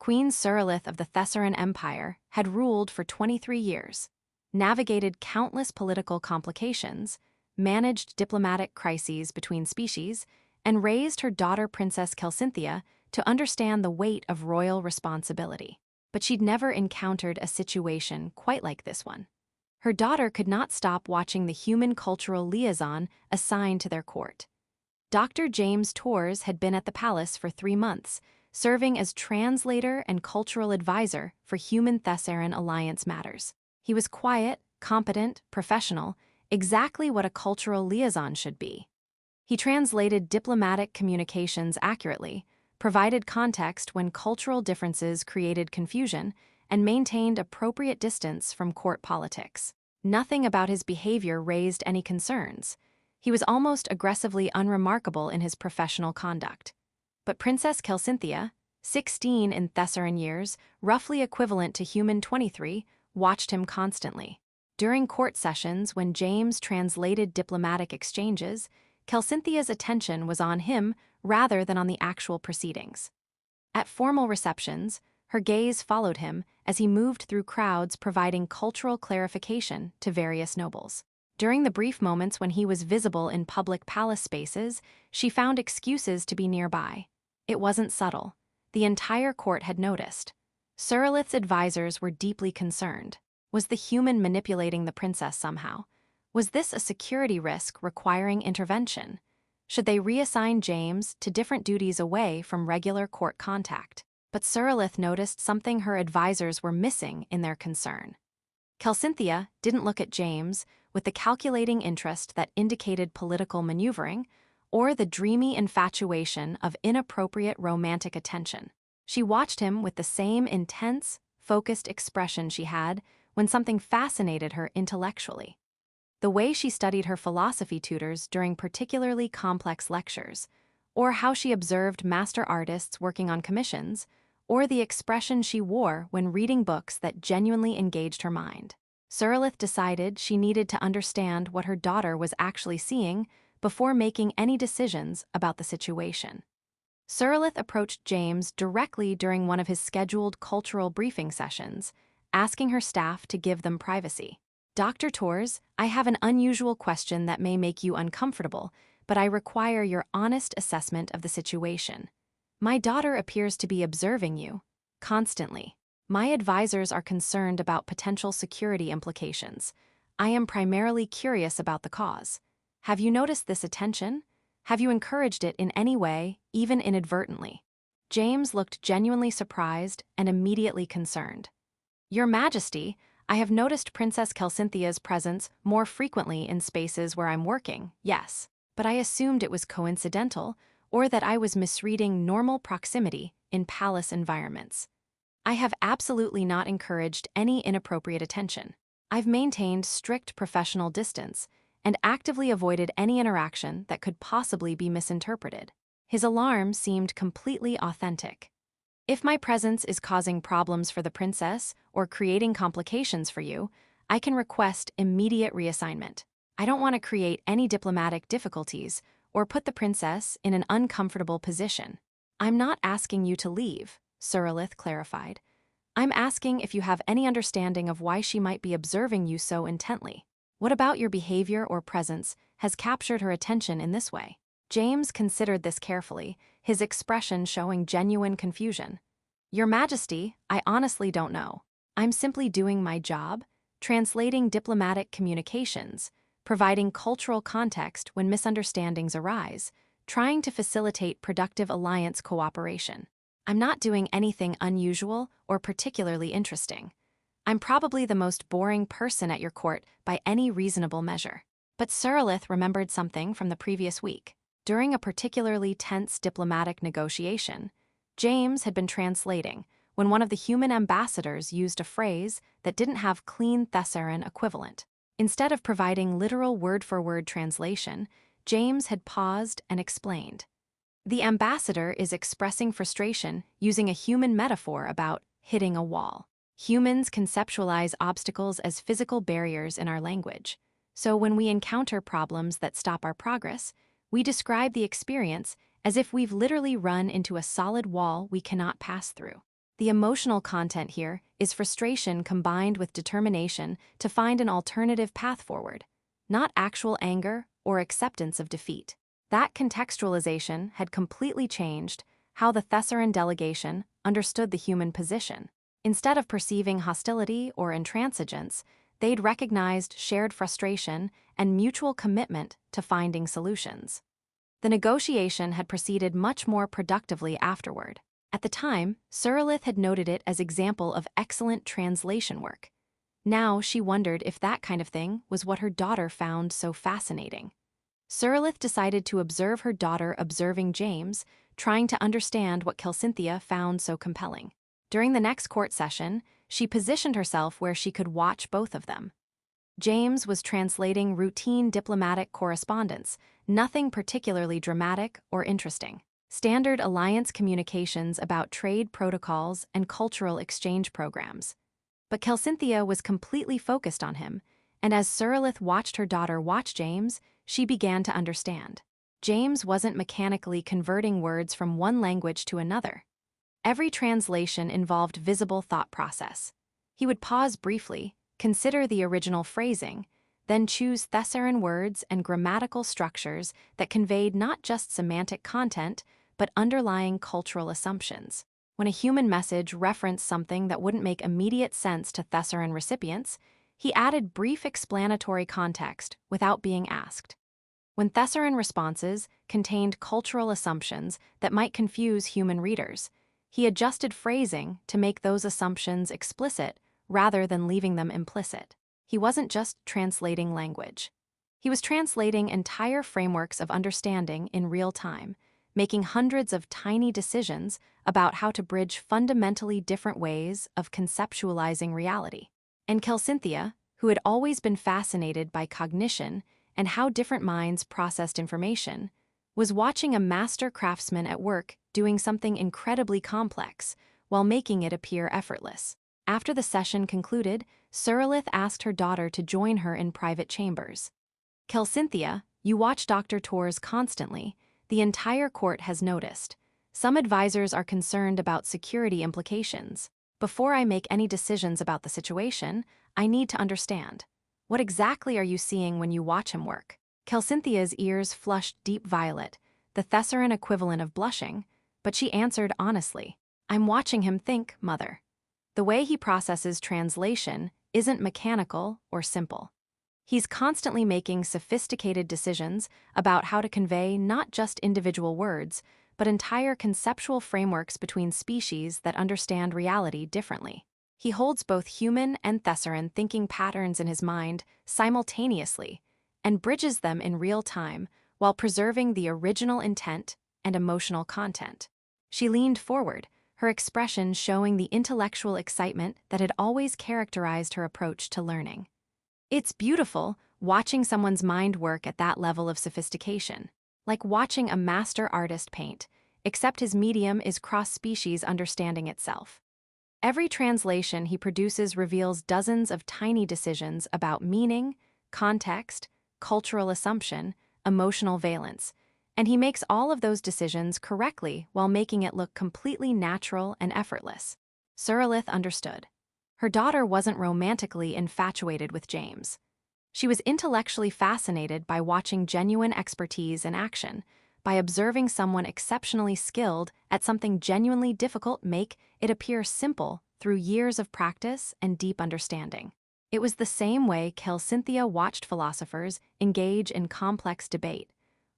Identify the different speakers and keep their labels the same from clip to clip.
Speaker 1: Queen Suralith of the Thessaran Empire had ruled for 23 years, navigated countless political complications, managed diplomatic crises between species, and raised her daughter Princess Kelsinthia to understand the weight of royal responsibility. But she'd never encountered a situation quite like this one. Her daughter could not stop watching the human cultural liaison assigned to their court. Dr. James Torres had been at the palace for 3 months, serving as translator and cultural advisor for Human Thessaran Alliance matters. He was quiet, competent, professional, exactly what a cultural liaison should be. He translated diplomatic communications accurately, provided context when cultural differences created confusion, and maintained appropriate distance from court politics. Nothing about his behavior raised any concerns. He was almost aggressively unremarkable in his professional conduct. But Princess Kelsinthia, 16 in Thessaran years, roughly equivalent to human 23, watched him constantly. During court sessions, when James translated diplomatic exchanges, Kelsynthia's attention was on him rather than on the actual proceedings. At formal receptions, her gaze followed him as he moved through crowds providing cultural clarification to various nobles. During the brief moments when he was visible in public palace spaces, she found excuses to be nearby. It wasn't subtle. The entire court had noticed. Suralith's advisors were deeply concerned. Was the human manipulating the princess somehow? Was this a security risk requiring intervention? Should they reassign James to different duties away from regular court contact? But Suralith noticed something her advisors were missing in their concern. Kelsinthia didn't look at James with the calculating interest that indicated political maneuvering or the dreamy infatuation of inappropriate romantic attention. She watched him with the same intense, focused expression she had when something fascinated her intellectually. The way she studied her philosophy tutors during particularly complex lectures, or how she observed master artists working on commissions, or the expression she wore when reading books that genuinely engaged her mind. Suralith decided she needed to understand what her daughter was actually seeing before making any decisions about the situation. Suralith approached James directly during one of his scheduled cultural briefing sessions, asking her staff to give them privacy. "Dr. Torres, I have an unusual question that may make you uncomfortable, but I require your honest assessment of the situation. My daughter appears to be observing you constantly. My advisors are concerned about potential security implications. I am primarily curious about the cause. Have you noticed this attention? Have you encouraged it in any way, even inadvertently?" James looked genuinely surprised and immediately concerned. "Your Majesty, I have noticed Princess Kelsynthia's presence more frequently in spaces where I'm working, yes, but I assumed it was coincidental or that I was misreading normal proximity in palace environments. I have absolutely not encouraged any inappropriate attention. I've maintained strict professional distance and actively avoided any interaction that could possibly be misinterpreted." His alarm seemed completely authentic. "If my presence is causing problems for the princess or creating complications for you, I can request immediate reassignment. I don't want to create any diplomatic difficulties or put the princess in an uncomfortable position." "I'm not asking you to leave," Suralith clarified. "I'm asking if you have any understanding of why she might be observing you so intently. What about your behavior or presence has captured her attention in this way?" James considered this carefully, his expression showing genuine confusion. "Your Majesty, I honestly don't know. I'm simply doing my job, translating diplomatic communications, providing cultural context when misunderstandings arise, trying to facilitate productive alliance cooperation. I'm not doing anything unusual or particularly interesting. I'm probably the most boring person at your court by any reasonable measure." But Suralith remembered something from the previous week. During a particularly tense diplomatic negotiation, James had been translating when one of the human ambassadors used a phrase that didn't have clean Thessaran equivalent. Instead of providing literal word-for-word translation, James had paused and explained. "The ambassador is expressing frustration using a human metaphor about hitting a wall. Humans conceptualize obstacles as physical barriers in our language. So when we encounter problems that stop our progress, we describe the experience as if we've literally run into a solid wall we cannot pass through. The emotional content here is frustration combined with determination to find an alternative path forward, not actual anger or acceptance of defeat. That contextualization had completely changed how the Thessalon delegation understood the human position. Instead of perceiving hostility or intransigence, they'd recognized shared frustration and mutual commitment to finding solutions. The negotiation had proceeded much more productively afterward. At the time, Suralith had noted it as example of excellent translation work. Now she wondered if that kind of thing was what her daughter found so fascinating. Suralith decided to observe her daughter observing James, trying to understand what Kelcynthia found so compelling. During the next court session, she positioned herself where she could watch both of them. James was translating routine diplomatic correspondence, nothing particularly dramatic or interesting. Standard alliance communications about trade protocols and cultural exchange programs. But Kelcynthia was completely focused on him, and as Suralith watched her daughter watch James, she began to understand. James wasn't mechanically converting words from one language to another. Every translation involved visible thought process. He would pause briefly, consider the original phrasing, then choose thesaurine words and grammatical structures that conveyed not just semantic content, but underlying cultural assumptions. When a human message referenced something that wouldn't make immediate sense to thesaurine recipients, he added brief explanatory context without being asked. When thesaurine responses contained cultural assumptions that might confuse human readers, he adjusted phrasing to make those assumptions explicit rather than leaving them implicit. He wasn't just translating language. He was translating entire frameworks of understanding in real time, making hundreds of tiny decisions about how to bridge fundamentally different ways of conceptualizing reality. And Kelcynthia, who had always been fascinated by cognition and how different minds processed information, was watching a master craftsman at work doing something incredibly complex while making it appear effortless. After the session concluded, Suralith asked her daughter to join her in private chambers. Kelcynthia, you watch Dr. Torres constantly. The entire court has noticed. Some advisors are concerned about security implications. Before I make any decisions about the situation, I need to understand. What exactly are you seeing when you watch him work? Kelcynthia's ears flushed deep violet, the thesaurine equivalent of blushing, but she answered honestly. I'm watching him think, Mother. The way he processes translation isn't mechanical or simple. He's constantly making sophisticated decisions about how to convey not just individual words, but entire conceptual frameworks between species that understand reality differently. He holds both human and thesaurine thinking patterns in his mind simultaneously and bridges them in real time while preserving the original intent and emotional content. She leaned forward, her expression showing the intellectual excitement that had always characterized her approach to learning. It's beautiful watching someone's mind work at that level of sophistication, like watching a master artist paint, except his medium is cross-species understanding itself. Every translation he produces reveals dozens of tiny decisions about meaning, context, cultural assumption, emotional valence, and he makes all of those decisions correctly while making it look completely natural and effortless. Suralith understood. Her daughter wasn't romantically infatuated with James. She was intellectually fascinated by watching genuine expertise in action, by observing someone exceptionally skilled at something genuinely difficult make it appear simple through years of practice and deep understanding. It was the same way Kelcynthia watched philosophers engage in complex debate,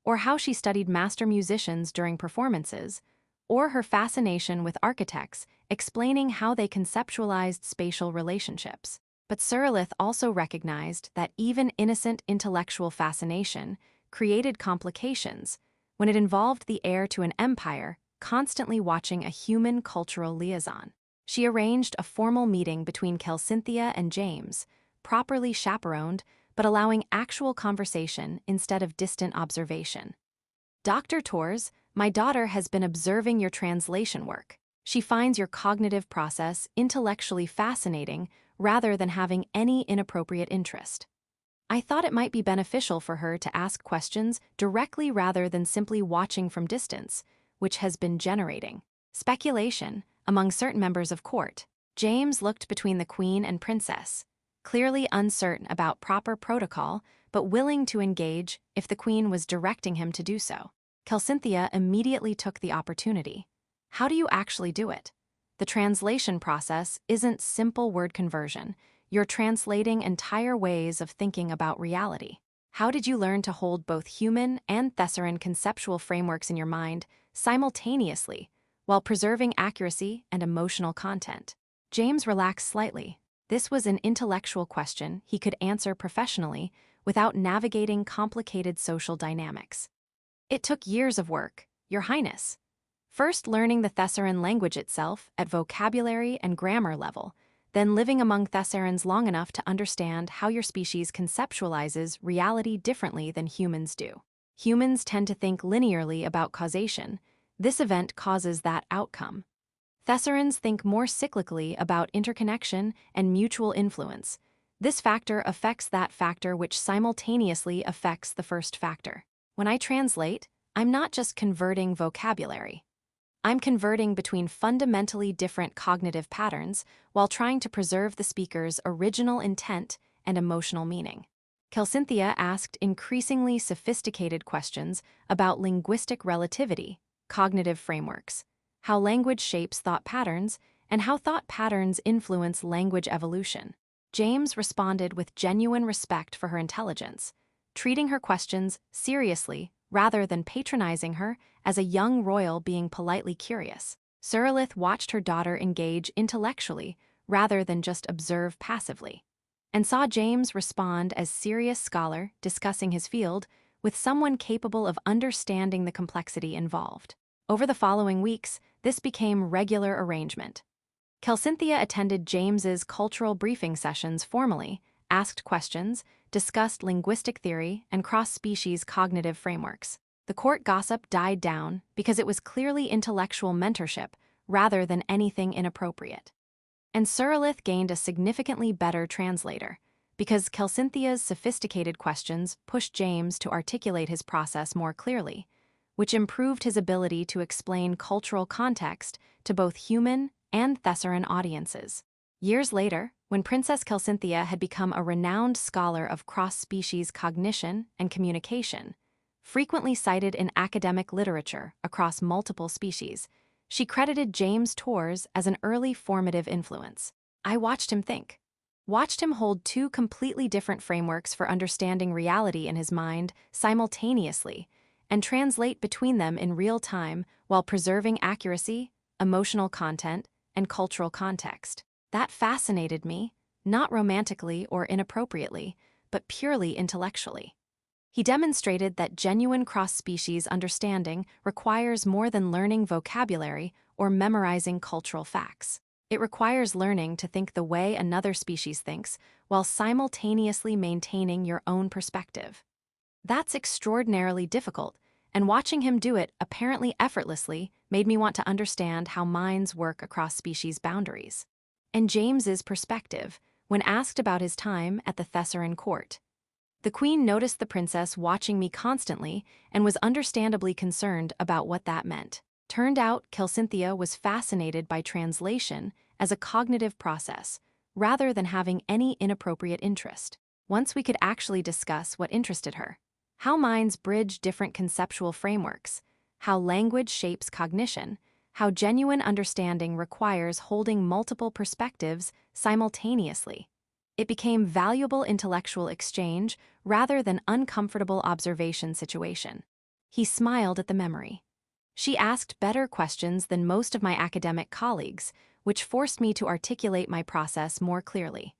Speaker 1: or how she studied master musicians during performances, or her fascination with architects explaining how they conceptualized spatial relationships. But Suralith also recognized that even innocent intellectual fascination created complications when it involved the heir to an empire constantly watching a human cultural liaison. She arranged a formal meeting between Kelcynthia and James, properly chaperoned but allowing actual conversation instead of distant observation. Dr. Torres, my daughter has been observing your translation work. She finds your cognitive process intellectually fascinating rather than having any inappropriate interest. I thought it might be beneficial for her to ask questions directly rather than simply watching from distance, which has been generating speculation among certain members of court. James looked between the queen and princess, clearly uncertain about proper protocol, but willing to engage if the queen was directing him to do so. Calcynthia immediately took the opportunity. How do you actually do it? The translation process isn't simple word conversion. You're translating entire ways of thinking about reality. How did you learn to hold both human and Thessaran conceptual frameworks in your mind simultaneously while preserving accuracy and emotional content? James relaxed slightly. This was an intellectual question he could answer professionally without navigating complicated social dynamics. It took years of work, Your Highness. First learning the Thessaran language itself at vocabulary and grammar level, then living among Thessarans long enough to understand how your species conceptualizes reality differently than humans do. Humans tend to think linearly about causation. This event causes that outcome. Thessarans think more cyclically about interconnection and mutual influence. This factor affects that factor, which simultaneously affects the first factor. When I translate, I'm not just converting vocabulary. I'm converting between fundamentally different cognitive patterns while trying to preserve the speaker's original intent and emotional meaning. Calcynthia asked increasingly sophisticated questions about linguistic relativity, cognitive frameworks, how language shapes thought patterns, and how thought patterns influence language evolution. James responded with genuine respect for her intelligence, treating her questions seriously rather than patronizing her as a young royal being politely curious. Suralith watched her daughter engage intellectually rather than just observe passively, and saw James respond as serious scholar discussing his field with someone capable of understanding the complexity involved. Over the following weeks, this became regular arrangement. Calcynthia attended James's cultural briefing sessions formally, asked questions, discussed linguistic theory and cross-species cognitive frameworks. The court gossip died down because it was clearly intellectual mentorship rather than anything inappropriate. And Suralith gained a significantly better translator because Calcynthia's sophisticated questions pushed James to articulate his process more clearly, which improved his ability to explain cultural context to both human and Thessaran audiences. Years later, when Princess Calcynthia had become a renowned scholar of cross-species cognition and communication, frequently cited in academic literature across multiple species, she credited James Torres as an early formative influence. I watched him think. Watched him hold two completely different frameworks for understanding reality in his mind simultaneously and translate between them in real time while preserving accuracy, emotional content, and cultural context. That fascinated me, not romantically or inappropriately, but purely intellectually. He demonstrated that genuine cross-species understanding requires more than learning vocabulary or memorizing cultural facts. It requires learning to think the way another species thinks while simultaneously maintaining your own perspective. That's extraordinarily difficult, and watching him do it apparently effortlessly made me want to understand how minds work across species boundaries. And James's perspective, when asked about his time at the Thessaran court. The queen noticed the princess watching me constantly and was understandably concerned about what that meant. Turned out, Calcynthia was fascinated by translation as a cognitive process, rather than having any inappropriate interest. Once we could actually discuss what interested her, how minds bridge different conceptual frameworks, how language shapes cognition, how genuine understanding requires holding multiple perspectives simultaneously. It became valuable intellectual exchange rather than uncomfortable observation situation. He smiled at the memory. She asked better questions than most of my academic colleagues, which forced me to articulate my process more clearly.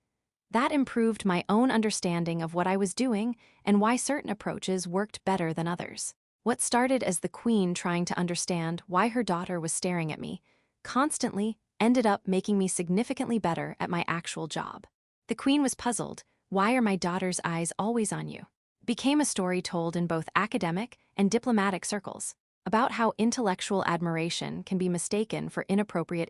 Speaker 1: That improved my own understanding of what I was doing and why certain approaches worked better than others. What started as the queen trying to understand why her daughter was staring at me constantly ended up making me significantly better at my actual job. The queen was puzzled. Why are my daughter's eyes always on you? Became a story told in both academic and diplomatic circles about how intellectual admiration can be mistaken for inappropriate